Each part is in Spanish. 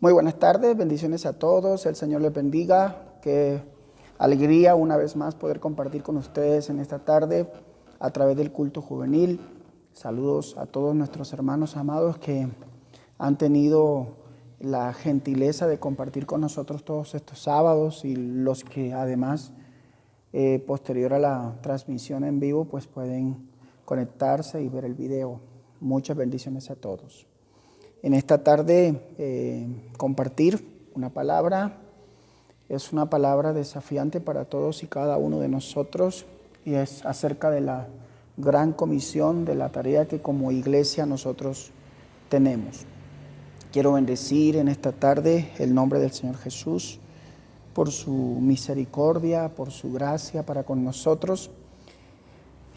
Muy buenas tardes, bendiciones a todos, el Señor les bendiga, qué alegría una vez más poder compartir con ustedes en esta tarde a través del culto juvenil. Saludos a todos nuestros hermanos amados que han tenido la gentileza de compartir con nosotros todos estos sábados y los que además posterior a la transmisión en vivo pues pueden conectarse y ver el video. Muchas bendiciones a todos. En esta tarde compartir una palabra, es una palabra desafiante para todos y cada uno de nosotros y es acerca de la gran comisión, de la tarea que como iglesia nosotros tenemos. Quiero bendecir en esta tarde el nombre del Señor Jesús por su misericordia, por su gracia para con nosotros.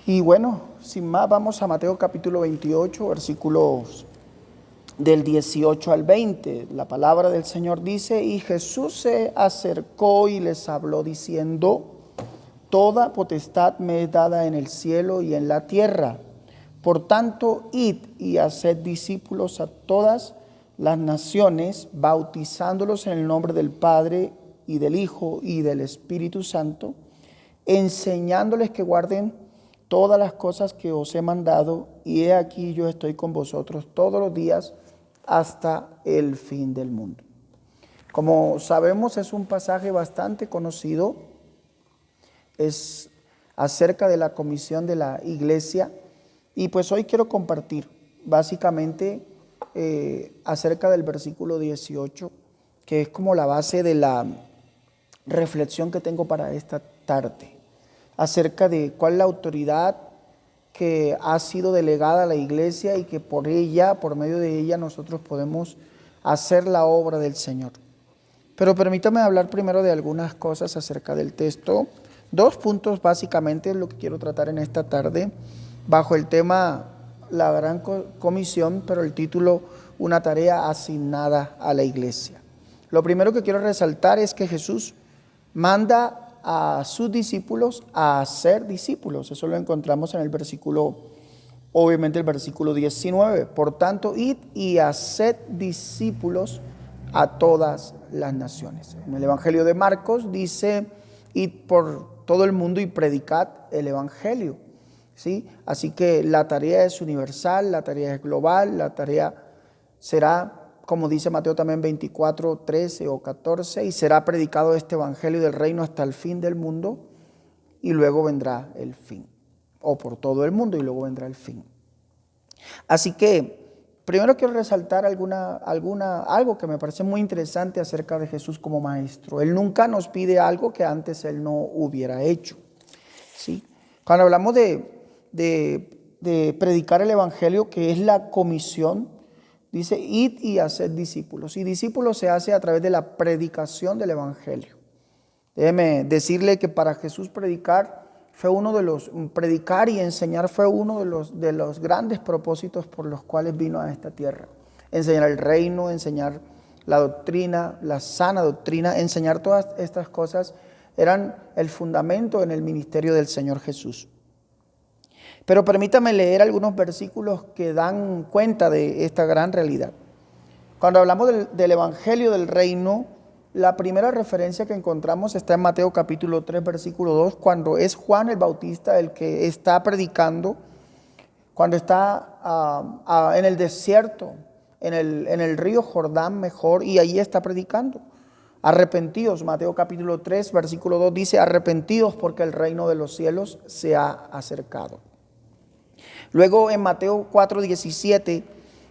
Y bueno, sin más, vamos a Mateo capítulo 28, versículos del 18 al 20, la palabra del Señor dice: y Jesús se acercó y les habló diciendo: toda potestad me es dada en el cielo y en la tierra. Por tanto, id y haced discípulos a todas las naciones, bautizándolos en el nombre del Padre y del Hijo y del Espíritu Santo, enseñándoles que guarden todas las cosas que os he mandado, y he aquí yo estoy con vosotros todos los días hasta el fin del mundo. Como sabemos, es un pasaje bastante conocido, es acerca de la comisión de la iglesia, y pues hoy quiero compartir básicamente acerca del versículo 18, que es como la base de la reflexión que tengo para esta tarde, acerca de cuál es la autoridad que ha sido delegada a la iglesia y que por ella, por medio de ella, nosotros podemos hacer la obra del Señor. Pero permítame hablar primero de algunas cosas acerca del texto. 2 puntos básicamente es lo que quiero tratar en esta tarde, bajo el tema la gran comisión, pero el título: una tarea asignada a la iglesia. Lo primero que quiero resaltar es que Jesús manda a sus discípulos a ser discípulos. Eso lo encontramos en el versículo, obviamente el versículo 19. Por tanto, id y haced discípulos a todas las naciones. En el Evangelio de Marcos dice: id por todo el mundo y predicad el Evangelio. ¿Sí? Así que la tarea es universal, la tarea es global, la tarea será, como dice Mateo también 24, 13 o 14, y será predicado este evangelio del reino hasta el fin del mundo, y luego vendrá el fin, o por todo el mundo y luego vendrá el fin. Así que primero quiero resaltar algo que me parece muy interesante acerca de Jesús como maestro. Él nunca nos pide algo que antes Él no hubiera hecho. ¿Sí? Cuando hablamos de predicar el evangelio, que es la comisión, dice: id y haced discípulos. Y discípulos se hace a través de la predicación del evangelio. Déjeme decirle que para Jesús predicar y enseñar fue uno de los grandes propósitos por los cuales vino a esta tierra. Enseñar el reino, enseñar la doctrina, la sana doctrina, enseñar todas estas cosas eran el fundamento en el ministerio del Señor Jesús. Pero permítame leer algunos versículos que dan cuenta de esta gran realidad. Cuando hablamos del evangelio del reino, la primera referencia que encontramos está en Mateo capítulo 3, versículo 2, cuando es Juan el Bautista el que está predicando, cuando está en el desierto, en el río Jordán mejor, y allí está predicando. Arrepentíos, Mateo capítulo 3, versículo 2 dice: arrepentíos porque el reino de los cielos se ha acercado. Luego en Mateo 4:17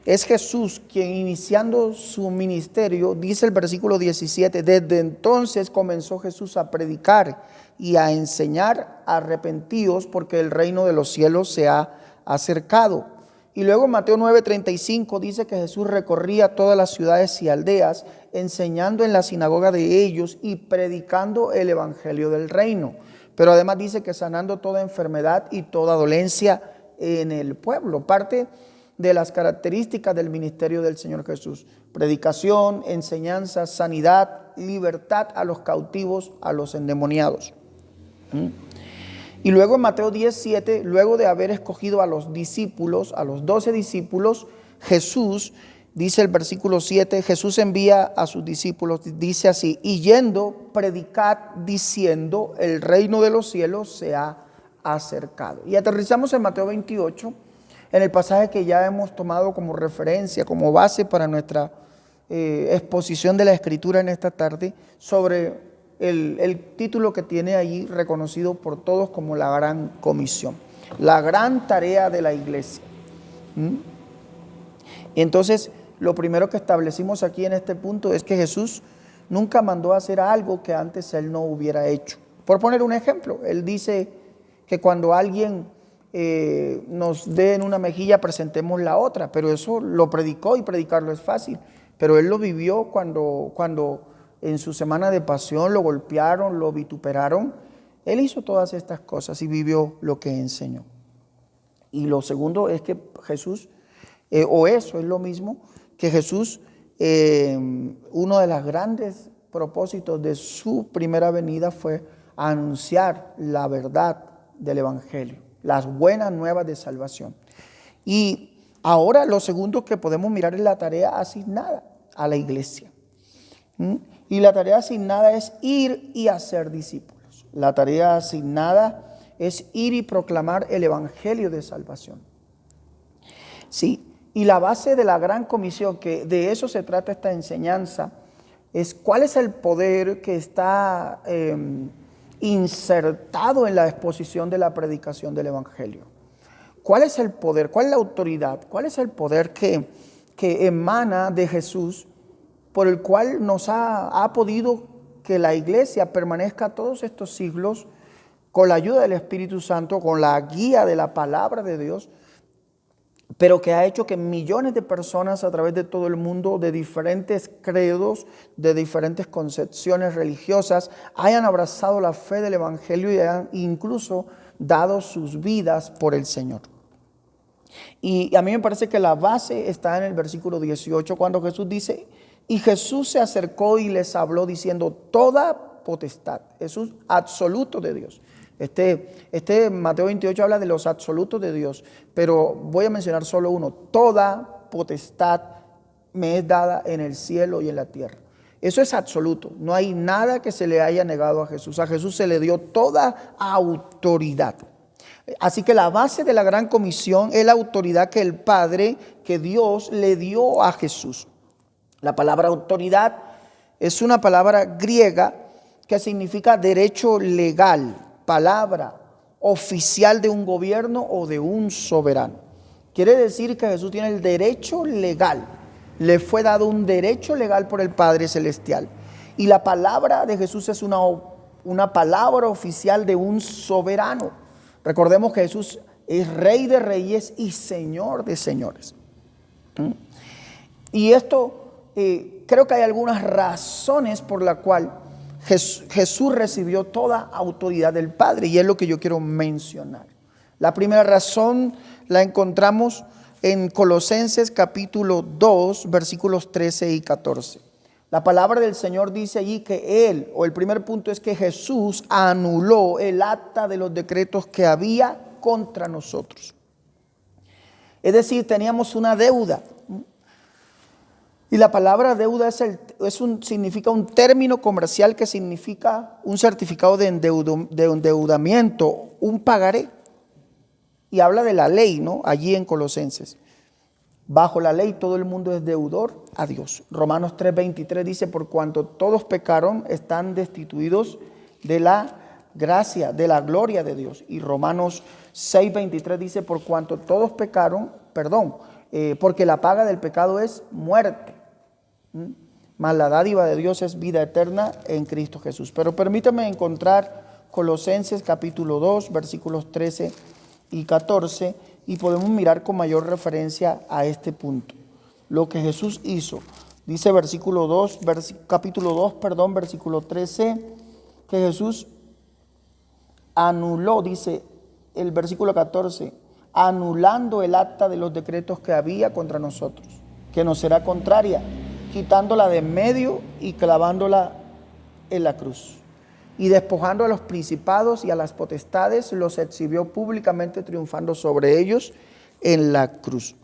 es Jesús quien, iniciando su ministerio, dice el versículo 17: desde entonces comenzó Jesús a predicar y a enseñar: arrepentíos porque el reino de los cielos se ha acercado. Y luego en Mateo 9:35 dice que Jesús recorría todas las ciudades y aldeas, enseñando en la sinagoga de ellos y predicando el evangelio del reino. Pero además dice que sanando toda enfermedad y toda dolencia en el pueblo. Parte de las características del ministerio del Señor Jesús: predicación, enseñanza, sanidad, libertad a los cautivos, a los endemoniados. Y luego en Mateo 10:7, luego de haber escogido a los discípulos, a los 12 discípulos, Jesús Dice el versículo 7, Jesús envía a sus discípulos, dice así: y yendo, predicad diciendo, el reino de los cielos se ha acercado. Y aterrizamos en Mateo 28, en el pasaje que ya hemos tomado como referencia, como base para nuestra exposición de la Escritura en esta tarde, sobre el título que tiene allí reconocido por todos como la Gran Comisión, la gran tarea de la iglesia. Entonces, lo primero que establecimos aquí en este punto es que Jesús nunca mandó a hacer algo que antes Él no hubiera hecho. Por poner un ejemplo, Él dice que cuando alguien nos dé en una mejilla, presentemos la otra, pero eso lo predicó, y predicarlo es fácil. Pero Él lo vivió cuando en su semana de pasión lo golpearon, lo vituperaron. Él hizo todas estas cosas y vivió lo que enseñó. Y lo segundo es que Jesús, o eso es lo mismo, que Jesús, uno de los grandes propósitos de su primera venida fue anunciar la verdad del Evangelio, las buenas nuevas de salvación. Y ahora lo segundo que podemos mirar es la tarea asignada a la iglesia. Y la tarea asignada es ir y hacer discípulos. La tarea asignada es ir y proclamar el Evangelio de salvación. Sí. Y la base de la Gran Comisión, que de eso se trata esta enseñanza, es cuál es el poder que está insertado en la exposición de la predicación del Evangelio. ¿Cuál es el poder? ¿Cuál es la autoridad? ¿Cuál es el poder que emana de Jesús, por el cual nos ha podido que la iglesia permanezca todos estos siglos con la ayuda del Espíritu Santo, con la guía de la palabra de Dios, pero que ha hecho que millones de personas a través de todo el mundo, de diferentes credos, de diferentes concepciones religiosas, hayan abrazado la fe del Evangelio y hayan incluso dado sus vidas por el Señor? Y a mí me parece que la base está en el versículo 18, cuando Jesús dice: y Jesús se acercó y les habló diciendo, toda potestad. Jesús absoluto de Dios. Este Mateo 28 habla de los absolutos de Dios, pero voy a mencionar solo uno: toda potestad me es dada en el cielo y en la tierra. Eso es absoluto, no hay nada que se le haya negado a Jesús. A Jesús se le dio toda autoridad. Así que la base de la Gran Comisión es la autoridad que el Padre, que Dios le dio a Jesús. La palabra autoridad es una palabra griega que significa derecho legal, palabra oficial de un gobierno o de un soberano. Quiere decir que Jesús tiene el derecho legal. Le fue dado un derecho legal por el Padre Celestial. Y la palabra de Jesús es una palabra oficial de un soberano. Recordemos que Jesús es Rey de Reyes y Señor de Señores. Y esto, creo que hay algunas razones por la cual Jesús recibió toda autoridad del Padre, y es lo que yo quiero mencionar. La primera razón la encontramos en Colosenses capítulo 2, versículos 13 y 14. La palabra del Señor dice allí que Él, o el primer punto es que Jesús anuló el acta de los decretos que había contra nosotros. Es decir, teníamos una deuda. Y la palabra deuda significa un término comercial que significa un certificado de endeudamiento, un pagaré. Y habla de la ley, ¿no? Allí en Colosenses. Bajo la ley todo el mundo es deudor a Dios. Romanos 3:23 dice: por cuanto todos pecaron, están destituidos de la gracia, de la gloria de Dios. Y Romanos 6:23 dice: por cuanto todos pecaron, porque la paga del pecado es muerte, mas la dádiva de Dios es vida eterna en Cristo Jesús. Pero permítame encontrar Colosenses capítulo 2, versículos 13 y 14, y podemos mirar con mayor referencia a este punto. Lo que Jesús hizo. Dice capítulo 2, versículo 13, que Jesús anuló, dice el versículo 14, anulando el acta de los decretos que había contra nosotros, que nos será contraria, quitándola de en medio y clavándola en la cruz. Y despojando a los principados y a las potestades, los exhibió públicamente, triunfando sobre ellos en la cruz.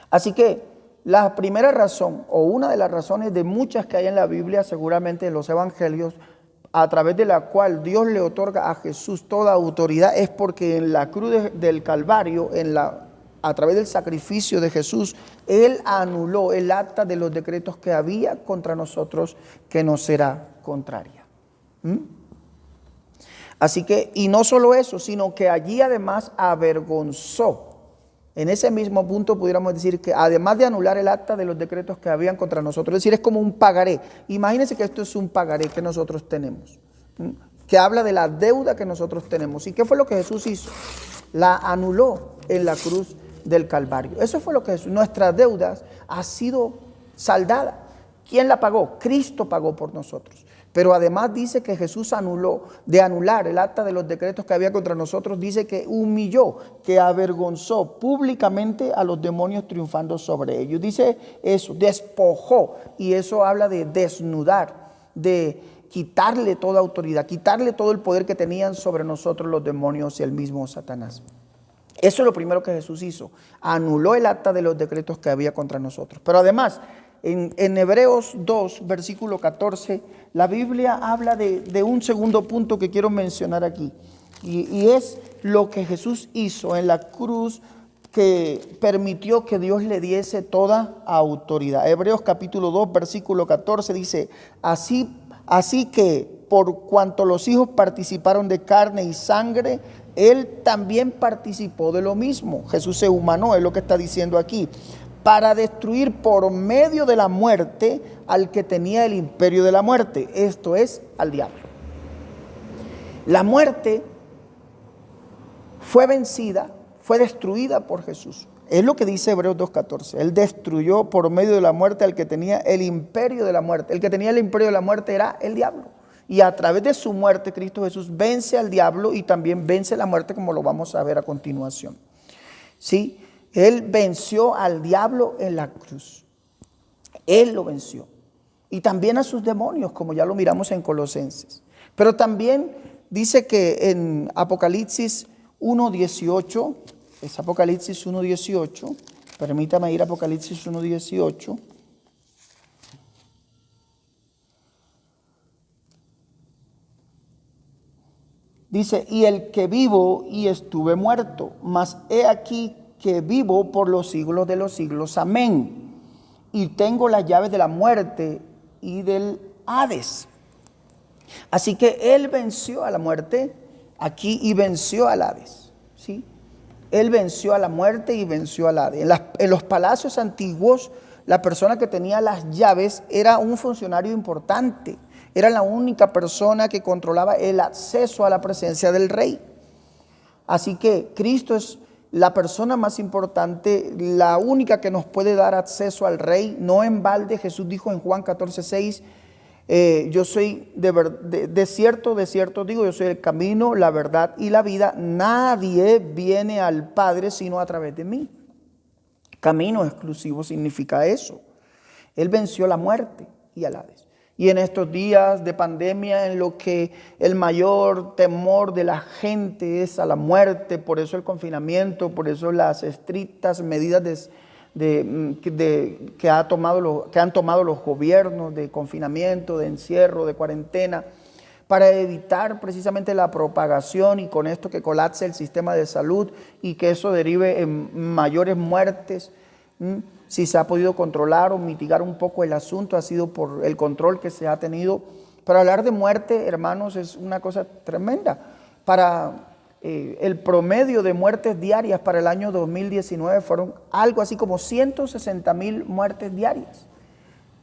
Así que la primera razón, o una de las razones de muchas que hay en la Biblia, seguramente en los evangelios, a través de la cual Dios le otorga a Jesús toda autoridad, es porque en la cruz del Calvario, a través del sacrificio de Jesús, Él anuló el acta de los decretos que había contra nosotros, que nos será contraria. Así que, y no solo eso, sino que allí además avergonzó. En ese mismo punto pudiéramos decir que además de anular el acta de los decretos que habían contra nosotros, es decir, es como un pagaré. Imagínense que esto es un pagaré que nosotros tenemos, que habla de la deuda que nosotros tenemos. ¿Y qué fue lo que Jesús hizo? La anuló en la cruz del Calvario. Eso fue lo que Jesús, nuestras deudas ha sido saldada. ¿Quién la pagó? Cristo pagó por nosotros. Pero además dice que Jesús de anular el acta de los decretos que había contra nosotros, dice que humilló, que avergonzó públicamente a los demonios triunfando sobre ellos. Dice eso, despojó, y eso habla de desnudar, de quitarle toda autoridad, quitarle todo el poder que tenían sobre nosotros los demonios y el mismo Satanás. Eso es lo primero que Jesús hizo, anuló el acta de los decretos que había contra nosotros. Pero además, en Hebreos 2, versículo 14, la Biblia habla de un segundo punto que quiero mencionar aquí. Y es lo que Jesús hizo en la cruz, que permitió que Dios le diese toda autoridad. Hebreos capítulo 2, versículo 14 dice, así que por cuanto los hijos participaron de carne y sangre, Él también participó de lo mismo. Jesús se humanó, es lo que está diciendo aquí, para destruir por medio de la muerte al que tenía el imperio de la muerte, esto es, al diablo. La muerte fue vencida, fue destruida por Jesús. Es lo que dice Hebreos 2.14. Él destruyó por medio de la muerte al que tenía el imperio de la muerte. El que tenía el imperio de la muerte era el diablo. Y a través de su muerte, Cristo Jesús vence al diablo y también vence la muerte, como lo vamos a ver a continuación. ¿Sí? Él venció al diablo en la cruz. Él lo venció. Y también a sus demonios, como ya lo miramos en Colosenses. Pero también dice que en Apocalipsis 1.18, es Apocalipsis 1.18, permítame ir a Apocalipsis 1.18. Dice, y el que vivo y estuve muerto, mas he aquí que vivo por los siglos de los siglos. Amén. Y tengo las llaves de la muerte y del Hades. Así que Él venció a la muerte aquí y venció al Hades. ¿Sí? Él venció a la muerte y venció al Hades. En los palacios antiguos, la persona que tenía las llaves era un funcionario importante. Era la única persona que controlaba el acceso a la presencia del rey. Así que Cristo es la persona más importante, la única que nos puede dar acceso al rey. No en balde, Jesús dijo en Juan 14:6, yo soy de cierto digo, yo soy el camino, la verdad y la vida. Nadie viene al Padre sino a través de mí. Camino exclusivo significa eso. Él venció la muerte y al Hades. Y en estos días de pandemia, en lo que el mayor temor de la gente es a la muerte, por eso el confinamiento, por eso las estrictas medidas que han tomado los gobiernos de confinamiento, de encierro, de cuarentena, para evitar precisamente la propagación y con esto que colapse el sistema de salud y que eso derive en mayores muertes. Si se ha podido controlar o mitigar un poco el asunto, ha sido por el control que se ha tenido. Pero hablar de muerte, hermanos, es una cosa tremenda. Para el promedio de muertes diarias para el año 2019 fueron algo así como 160,000 muertes diarias.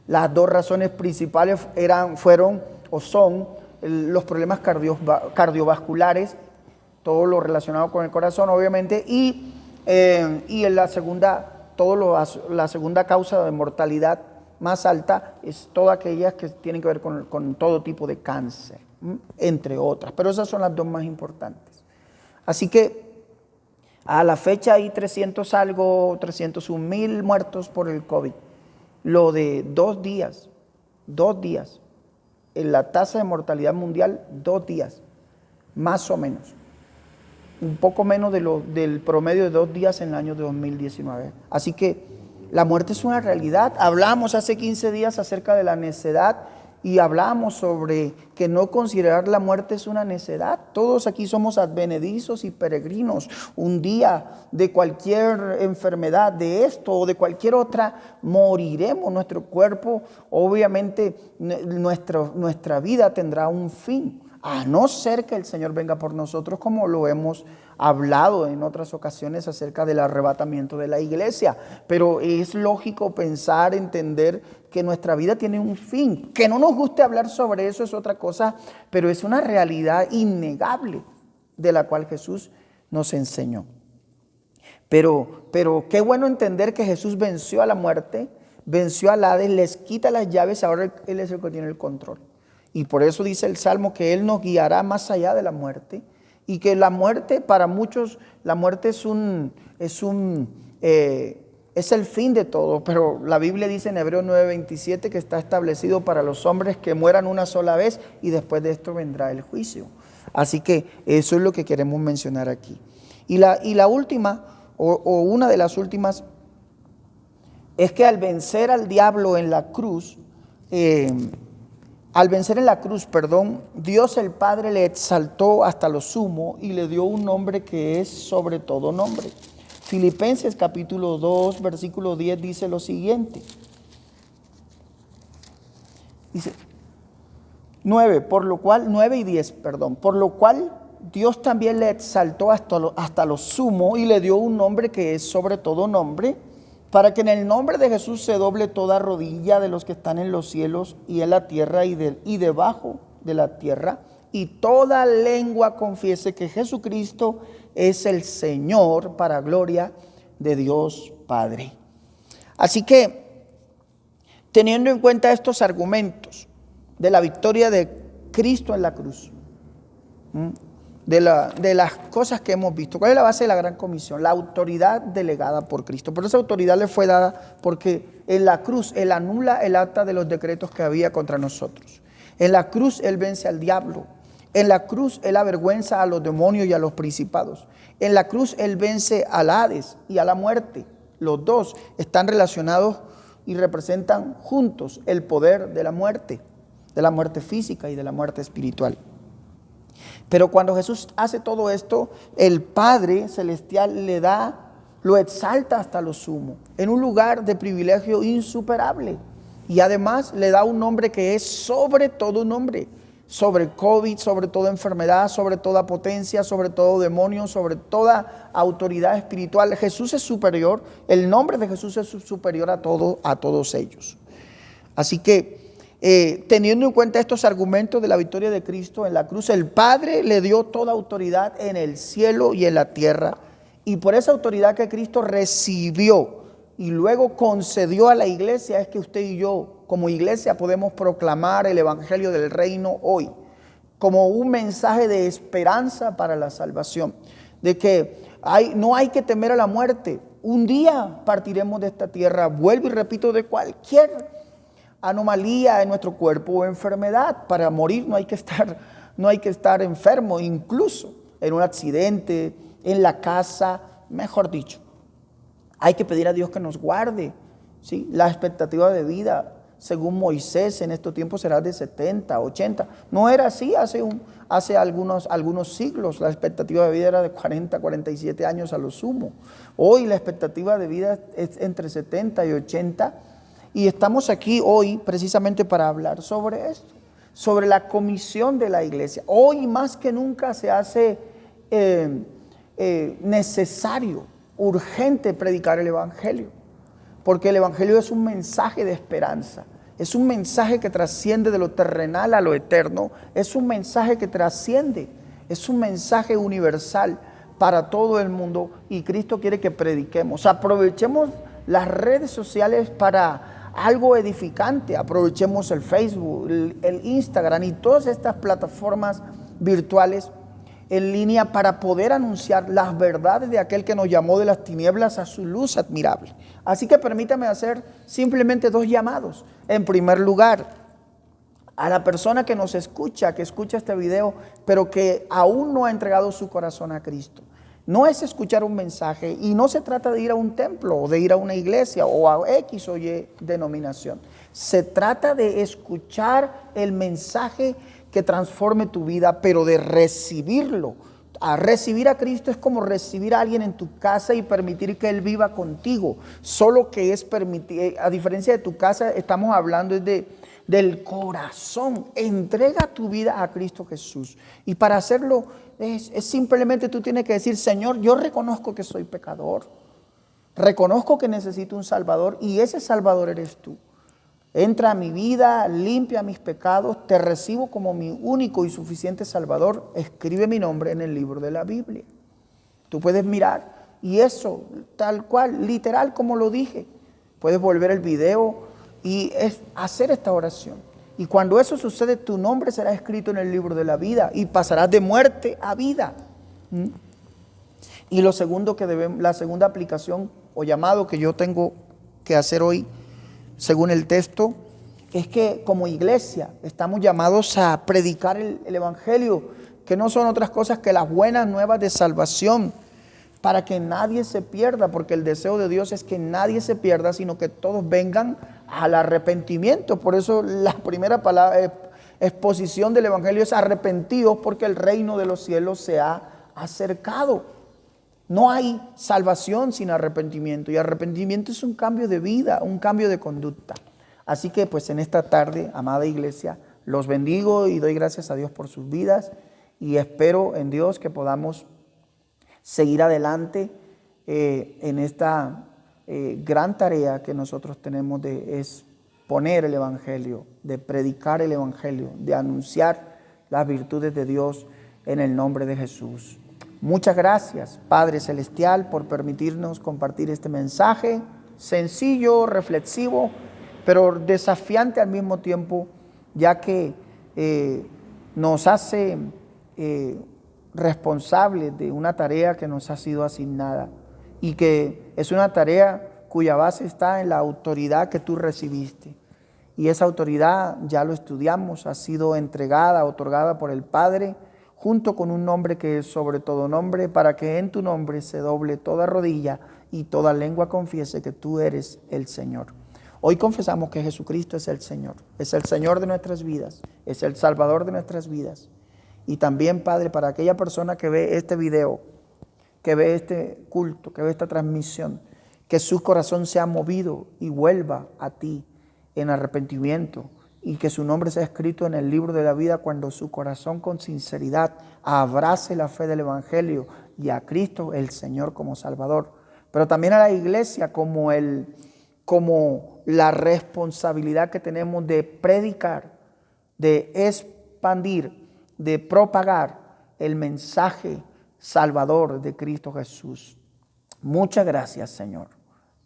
Las dos razones principales fueron son los problemas cardiovasculares, todo lo relacionado con el corazón, obviamente, y en la segunda causa de mortalidad más alta es todas aquellas que tienen que ver con todo tipo de cáncer, entre otras. Pero esas son las dos más importantes. Así que a la fecha hay 301,000 muertos por el COVID. Lo de 2 días, en la tasa de mortalidad mundial, 2 días, más o menos. Un poco menos del promedio de 2 días en el año 2019. Así que la muerte es una realidad. Hablamos hace 15 días acerca de la necedad y hablamos sobre que no considerar la muerte es una necedad. Todos aquí somos advenedizos y peregrinos. Un día de cualquier enfermedad, de esto o de cualquier otra, moriremos. Nuestro cuerpo, obviamente, nuestra vida tendrá un fin. A no ser que el Señor venga por nosotros, como lo hemos hablado en otras ocasiones acerca del arrebatamiento de la iglesia. Pero es lógico pensar, entender que nuestra vida tiene un fin. Que no nos guste hablar sobre eso es otra cosa, pero es una realidad innegable de la cual Jesús nos enseñó. Pero qué bueno entender que Jesús venció a la muerte, venció al Hades, les quita las llaves, ahora Él es el que tiene el control. Y por eso dice el Salmo que Él nos guiará más allá de la muerte. Y que la muerte, para muchos, la muerte es el fin de todo. Pero la Biblia dice en Hebreos 9:27 que está establecido para los hombres que mueran una sola vez y después de esto vendrá el juicio. Así que eso es lo que queremos mencionar aquí. Y la última, o una de las últimas, es que al vencer al diablo en la cruz, Dios el Padre le exaltó hasta lo sumo y le dio un nombre que es sobre todo nombre. Filipenses capítulo 2, versículo 10 dice lo siguiente. Dice 9 y 10, por lo cual Dios también le exaltó hasta lo sumo y le dio un nombre que es sobre todo nombre, para que en el nombre de Jesús se doble toda rodilla de los que están en los cielos y en la tierra y debajo de la tierra, y toda lengua confiese que Jesucristo es el Señor, para gloria de Dios Padre. Así que, teniendo en cuenta estos argumentos de la victoria de Cristo en la cruz, de las cosas que hemos visto, ¿cuál es la base de la gran comisión? La autoridad delegada por Cristo. Pero esa autoridad le fue dada porque en la cruz Él anula el acta de los decretos que había contra nosotros. En la cruz Él vence al diablo. En la cruz Él avergüenza a los demonios y a los principados. En la cruz Él vence al Hades y a la muerte. Los dos están relacionados y representan juntos el poder de la muerte física y de la muerte espiritual. Pero cuando Jesús hace todo esto, el Padre Celestial lo exalta hasta lo sumo, en un lugar de privilegio insuperable. Y además le da un nombre que es sobre todo nombre, sobre COVID, sobre toda enfermedad, sobre toda potencia, sobre todo demonio, sobre toda autoridad espiritual. Jesús es superior, el nombre de Jesús es superior a todos ellos. Así que, teniendo en cuenta estos argumentos de la victoria de Cristo en la cruz, el Padre le dio toda autoridad en el cielo y en la tierra, y por esa autoridad que Cristo recibió y luego concedió a la iglesia, es que usted y yo como iglesia podemos proclamar el evangelio del reino hoy como un mensaje de esperanza para la salvación, de que no hay que temer a la muerte. Un día partiremos de esta tierra, vuelvo y repito, de cualquier anomalía en nuestro cuerpo o enfermedad. Para morir no hay que estar enfermo, incluso en un accidente, en la casa, mejor dicho. Hay que pedir a Dios que nos guarde, ¿sí? La expectativa de vida, según Moisés, en estos tiempos será de 70, 80. No era así hace algunos siglos. La expectativa de vida era de 40, 47 años a lo sumo. Hoy la expectativa de vida es entre 70 y 80. Y estamos aquí hoy precisamente para hablar sobre esto, sobre la comisión de la iglesia. Hoy más que nunca se hace necesario, urgente predicar el evangelio, porque el evangelio es un mensaje de esperanza, es un mensaje que trasciende de lo terrenal a lo eterno, es un mensaje que trasciende, es un mensaje universal para todo el mundo, y Cristo quiere que prediquemos. Aprovechemos las redes sociales para algo edificante. Aprovechemos el Facebook, el Instagram y todas estas plataformas virtuales en línea para poder anunciar las verdades de aquel que nos llamó de las tinieblas a su luz admirable. Así que permítame hacer simplemente 2 llamados. En primer lugar, a la persona que escucha este video, pero que aún no ha entregado su corazón a Cristo. No es escuchar un mensaje y no se trata de ir a un templo o de ir a una iglesia o a X o Y denominación. Se trata de escuchar el mensaje que transforme tu vida, pero de recibirlo. A recibir a Cristo es como recibir a alguien en tu casa y permitir que Él viva contigo. Solo que es permitir, a diferencia de tu casa, estamos hablando del corazón. Entrega tu vida a Cristo Jesús. Y para hacerlo es simplemente tú tienes que decir: Señor, yo reconozco que soy pecador. Reconozco que necesito un Salvador y ese Salvador eres tú. Entra a mi vida, limpia mis pecados, te recibo como mi único y suficiente Salvador. Escribe mi nombre en el libro de la Biblia. Tú puedes mirar y eso, tal cual, literal como lo dije. Puedes volver el video y hacer esta oración. Y cuando eso sucede, tu nombre será escrito en el libro de la vida y pasarás de muerte a vida. Y lo segundo la segunda aplicación o llamado que yo tengo que hacer hoy, según el texto, es que como iglesia estamos llamados a predicar el Evangelio, que no son otras cosas que las buenas nuevas de salvación, para que nadie se pierda, porque el deseo de Dios es que nadie se pierda, sino que todos vengan al arrepentimiento. Por eso la primera exposición del Evangelio es arrepentidos, porque el reino de los cielos se ha acercado. No hay salvación sin arrepentimiento, y arrepentimiento es un cambio de vida, un cambio de conducta. Así que pues en esta tarde, amada iglesia, los bendigo y doy gracias a Dios por sus vidas y espero en Dios que podamos seguir adelante en esta gran tarea que nosotros tenemos de exponer el Evangelio, de predicar el Evangelio, de anunciar las virtudes de Dios en el nombre de Jesús. Muchas gracias, Padre Celestial, por permitirnos compartir este mensaje sencillo, reflexivo, pero desafiante al mismo tiempo, ya que nos hace responsables de una tarea que nos ha sido asignada y que es una tarea cuya base está en la autoridad que tú recibiste. Y esa autoridad, ya lo estudiamos, ha sido entregada, otorgada por el Padre, junto con un nombre que es sobre todo nombre, para que en tu nombre se doble toda rodilla y toda lengua confiese que tú eres el Señor. Hoy confesamos que Jesucristo es el Señor de nuestras vidas, es el Salvador de nuestras vidas. Y también, Padre, para aquella persona que ve este video, que ve este culto, que ve esta transmisión, que su corazón sea movido y vuelva a ti en arrepentimiento, y que su nombre sea escrito en el libro de la vida cuando su corazón con sinceridad abrace la fe del Evangelio y a Cristo el Señor como Salvador, pero también a la iglesia como la responsabilidad que tenemos de predicar, de expandir, de propagar el mensaje salvador de Cristo Jesús. Muchas gracias, Señor,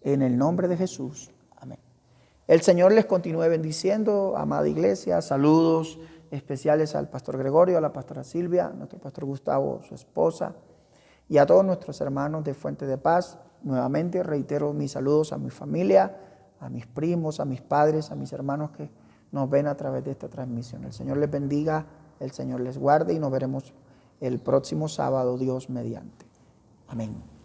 en el nombre de Jesús. Amén. El Señor les continúe bendiciendo, amada iglesia. Saludos especiales al pastor Gregorio, a la pastora Silvia, a nuestro pastor Gustavo, su esposa, y a todos nuestros hermanos de Fuente de Paz. Nuevamente reitero mis saludos a mi familia, a mis primos, a mis padres, a mis hermanos que nos ven a través de esta transmisión. El Señor les bendiga, el Señor les guarde y nos veremos el próximo sábado, Dios mediante. Amén.